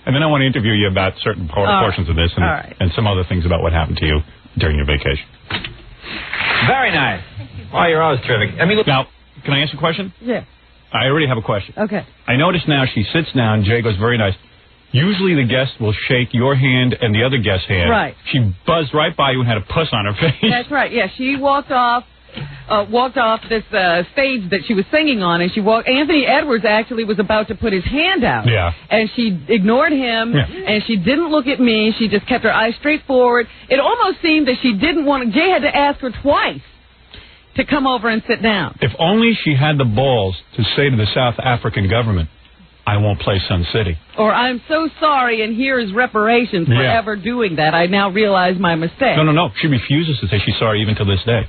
And then I want to interview you about certain portions of this and some other things about what happened to you during your vacation. Very nice. Oh, you're always terrific. I mean, look. Now, can I ask a question? Yeah. I already have a question. Okay. I notice now she sits down, Jay goes, very nice. Usually the guest will shake your hand and the other guest's hand. Right. She buzzed right by you and had a puss on her face. That's right. Yeah, she walked off this stage that she was singing on, and Anthony Edwards actually was about to put his hand out. Yeah. And she ignored him, and she didn't look at me. She just kept her eyes straight forward. It almost seemed that she didn't want to. Jay had to ask her twice to come over and sit down. If only she had the balls to say to the South African government, I won't play Sun City. Or, I'm so sorry, and here is reparations for ever doing that. I now realize my mistake. No. She refuses to say she's sorry even to this day.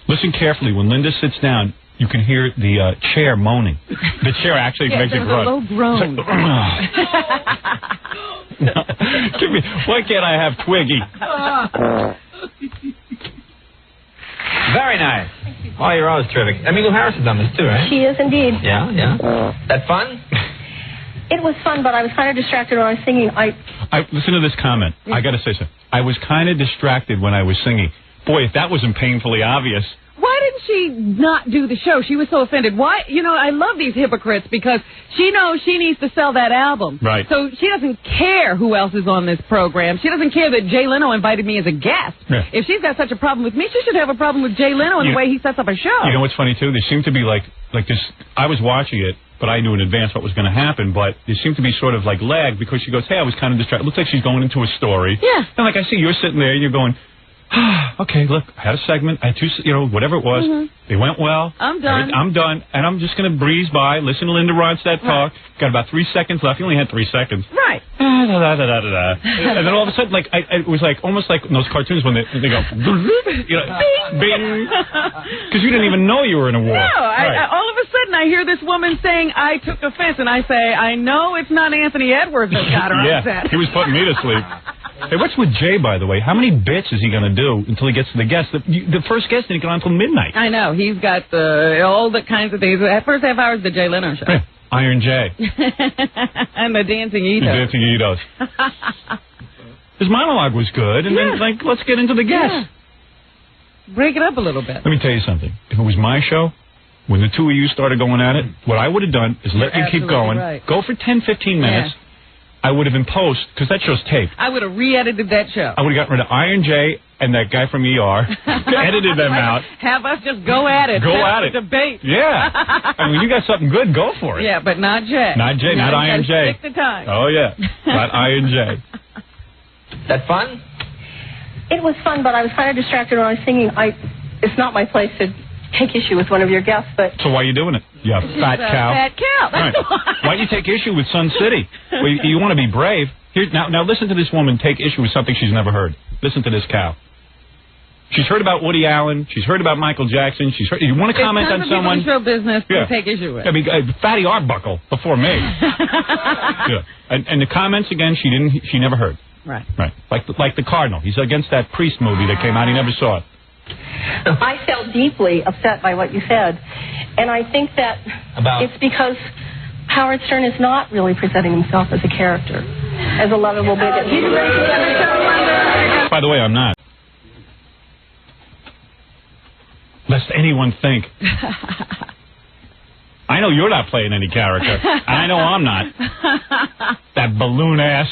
Listen carefully. When Linda sits down, you can hear the chair moaning. The chair actually makes it groan. A low groan. Why can't I have Twiggy? Very nice. Oh, you're always terrific. Emmylou Harris has done this too, right? She is indeed. Yeah. That fun? It was fun, but I was kind of distracted when I was singing. I listen to this comment. I got to say something. I was kind of distracted when I was singing. Boy, if that wasn't painfully obvious. Why didn't she not do the show? She was so offended. Why? You know, I love these hypocrites because she knows she needs to sell that album. Right. So she doesn't care who else is on this program. She doesn't care that Jay Leno invited me as a guest. Yeah. If she's got such a problem with me, she should have a problem with Jay Leno and the way he sets up a show. You know what's funny, too? There seemed to be like this. I was watching it, but I knew in advance what was going to happen. But there seemed to be sort of like lag because she goes, hey, I was kind of distracted. It looks like she's going into a story. Yeah. And like I see you're sitting there and you're going, okay, look, I had a segment, I had two, whatever it was. They went well. I'm done. I'm done, and I'm just going to breeze by, listen to Linda Ronstadt talk. Got about 3 seconds left. You only had 3 seconds. Right. And then all of a sudden, it was like almost like in those cartoons when they go, bing, because you didn't even know you were in a war. No, all of a sudden I hear this woman saying, I took offense, and I say, I know it's not Anthony Edwards that got her upset. He was putting me to sleep. Hey, what's with Jay, by the way? How many bits is he going to do until he gets to the guest? The first guest didn't get on until midnight. I know. He's got all the kinds of things. That first half hour is the Jay Leno show. Hey, Iron Jay. And the Dancing Itos. The Dancing Itos. His monologue was good, and then, let's get into the guest. Yeah. Break it up a little bit. Let me tell you something. If it was my show, when the two of you started going at it, what I would have done is let you keep going. Right. Go for 10, 15 minutes. Yeah. I would have in post, because that show's taped. I would have re-edited that show. I would have gotten rid of Iron Jay and that guy from ER. Edited them out. Have us just go at it. Go at it. Debate. Yeah. I mean, you got something good, go for it. Yeah, but not Jay. Not Jay, not Iron Jay. Stick to time. Oh, yeah. Not Iron Jay. That fun? It was fun, but I was kind of distracted when I was singing. It's not my place to take issue with one of your guests, but... So why are you doing it? You fat cow. Fat cow. Right. Why do you take issue with Sun City? Well, you want to be brave. Here, now listen to this woman take issue with something she's never heard. Listen to this cow. She's heard about Woody Allen. She's heard about Michael Jackson. She's heard... You want to comment on someone? It's show business to take issue with. I mean, Fatty Arbuckle before me. Yeah. And the comments, again, she never heard. Right. Right. Like the Cardinal. He's against that Priest movie that came out. He never saw it. I felt deeply upset by what you said, and I think that it's because Howard Stern is not really presenting himself as a character, as a lovable bigot. By the way, I'm not. Lest anyone think. I know you're not playing any character, and I know I'm not. That balloon ass.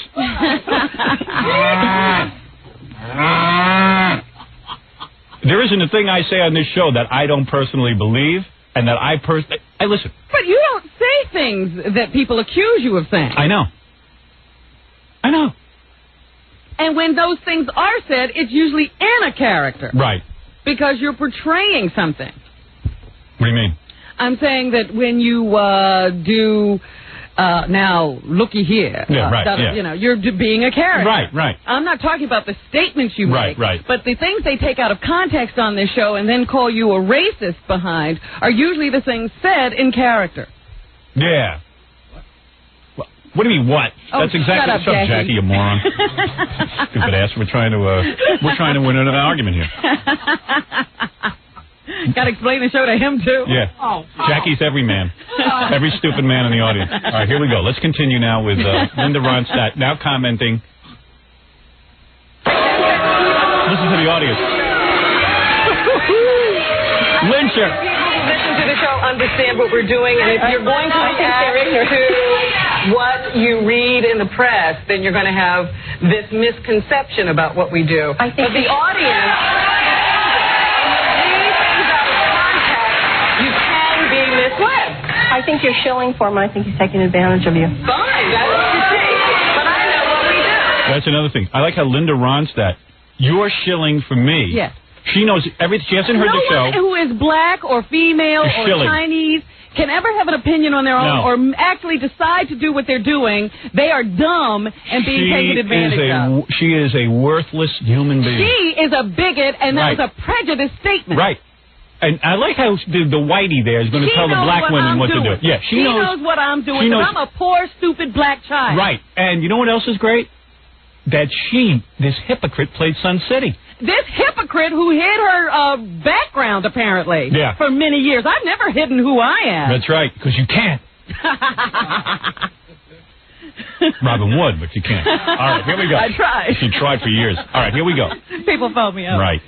There isn't a thing I say on this show that I don't personally believe, and that I listen. But you don't say things that people accuse you of saying. I know. And when those things are said, it's usually in a character. Right. Because you're portraying something. What do you mean? I'm saying that when you do... now, looky here. You know, you're being a character. Right. I'm not talking about the statements you make. Right. But the things they take out of context on this show and then call you a racist behind are usually the things said in character. Yeah. What do you mean, what? Oh, that's exactly shut up, Jackie, you moron. Stupid ass. We're trying to win an argument here. Got to explain the show to him, too. Yeah. Jackie's every man. Every stupid man in the audience. All right, here we go. Let's continue now with Linda Ronstadt, now commenting. Listen to the audience. Lyncher. Listen to the show, understand what we're doing, and if you're going to react to what you read in the press, then you're going to have this misconception about what we do. I think but the audience, you can be misled. I think you're shilling for him. I think he's taking advantage of you. Fine, that's what you think, but I know what we do. That's another thing. I like how Linda Ronstadt, you're shilling for me. Yes. She knows everything. She hasn't heard the show. No one who is black or female or shilling. Chinese can ever have an opinion on their own or actually decide to do what they're doing. They are dumb and being taken advantage of. She is a worthless human being. She is a bigot, and that was a prejudiced statement. Right. And I like how the whitey there is going to tell the black women what to do. Yeah, she knows what I'm doing because I'm a poor, stupid black child. Right. And you know what else is great? That this hypocrite, played Sun City. This hypocrite who hid her background, apparently, for many years. I've never hidden who I am. That's right, because you can't. Robin would, but you can't. All right, here we go. I tried. She tried for years. All right, here we go. People phone me up. Right.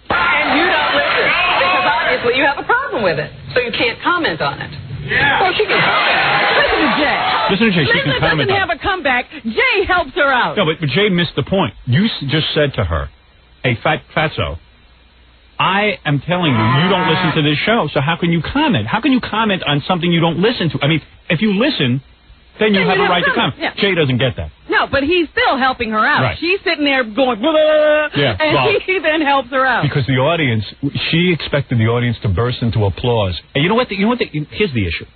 And you don't listen, because obviously you have a problem with it, so you can't comment on it. Yeah. Well, she can comment. Listen to Jay. Listen to Jay. She can comment doesn't have a comeback. Jay helps her out. No, but Jay missed the point. You just said to her, hey, fatso, I am telling you, you don't listen to this show, so how can you comment? How can you comment on something you don't listen to? I mean, if you listen, then you have a right to comment. Yeah. Jay doesn't get that. No, but he's still helping her out. Right. She's sitting there going, and he then helps her out. Because the audience, she expected the audience to burst into applause. And you know what? Here's the issue.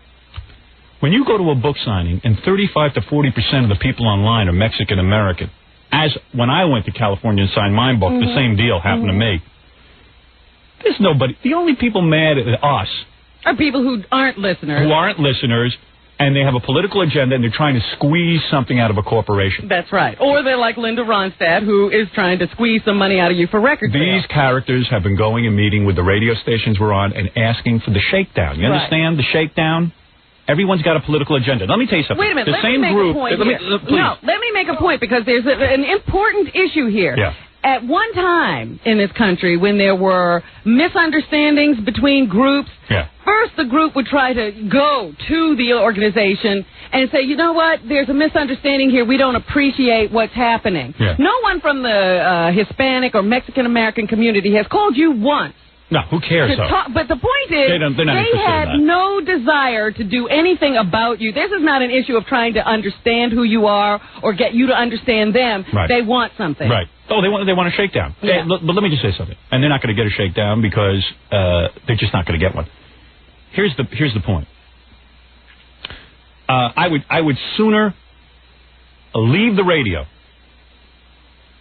When you go to a book signing and 35 to 40% of the people online are Mexican American, as when I went to California and signed my book, the same deal happened to me. There's nobody. The only people mad at us are people who aren't listeners. And they have a political agenda, and they're trying to squeeze something out of a corporation. That's right. Or they're like Linda Ronstadt, who is trying to squeeze some money out of you for record sales. These characters have been going and meeting with the radio stations we're on and asking for the shakedown. You understand the shakedown? Everyone's got a political agenda. Let me tell you something. Wait a minute. Let me make a point here. Let me make a point, because there's an important issue here. Yeah. At one time in this country, when there were misunderstandings between groups, first the group would try to go to the organization and say, you know what, there's a misunderstanding here. We don't appreciate what's happening. Yeah. No one from the Hispanic or Mexican American community has called you once. No, who cares? But the point is, they had no desire to do anything about you. This is not an issue of trying to understand who you are or get you to understand them. Right. They want something. Right. Oh, they want a shakedown. Yeah. But let me just say something. And they're not going to get a shakedown because they're just not going to get one. Here's the point. I would sooner leave the radio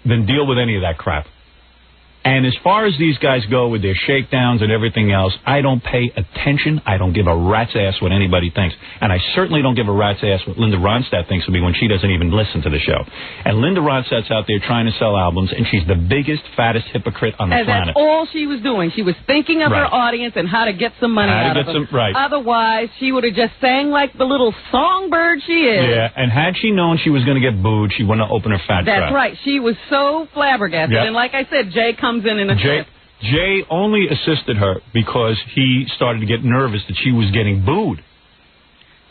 than deal with any of that crap. And as far as these guys go with their shakedowns and everything else, I don't pay attention. I don't give a rat's ass what anybody thinks. And I certainly don't give a rat's ass what Linda Ronstadt thinks of me when she doesn't even listen to the show. And Linda Ronstadt's out there trying to sell albums, and she's the biggest, fattest hypocrite on the planet. That's all she was doing. She was thinking of her audience and how to get some money out of them. Otherwise, she would have just sang like the little songbird she is. Yeah, and had she known she was going to get booed, she wouldn't have opened her fat trap. That's right. She was so flabbergasted. Yep. And like I said, Jay comes in a Jay only assisted her because he started to get nervous that she was getting booed.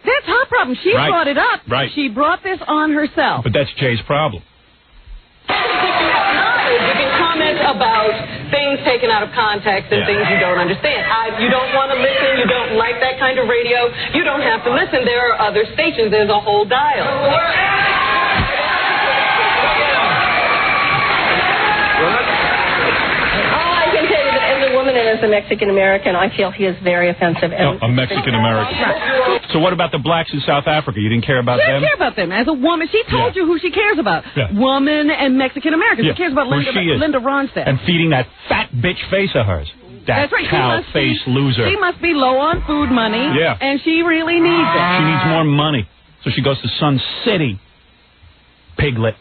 That's her problem. She brought it up. Right. She brought this on herself. But that's Jay's problem. You can comment about things taken out of context and things you don't understand. You don't want to listen. You don't like that kind of radio. You don't have to listen. There are other stations. There's a whole dial. And as a Mexican American, I feel he is very offensive. A Mexican American. So what about the blacks in South Africa? You didn't care about them? She didn't care about them. As a woman, she told you who she cares about. Woman and Mexican Americans. She cares about Linda Ronstadt. And feeding that fat bitch face of hers. That cow-faced loser. She must be low on food money. Yeah. And she really needs it. She needs more money. So she goes to Sun City. Piglet.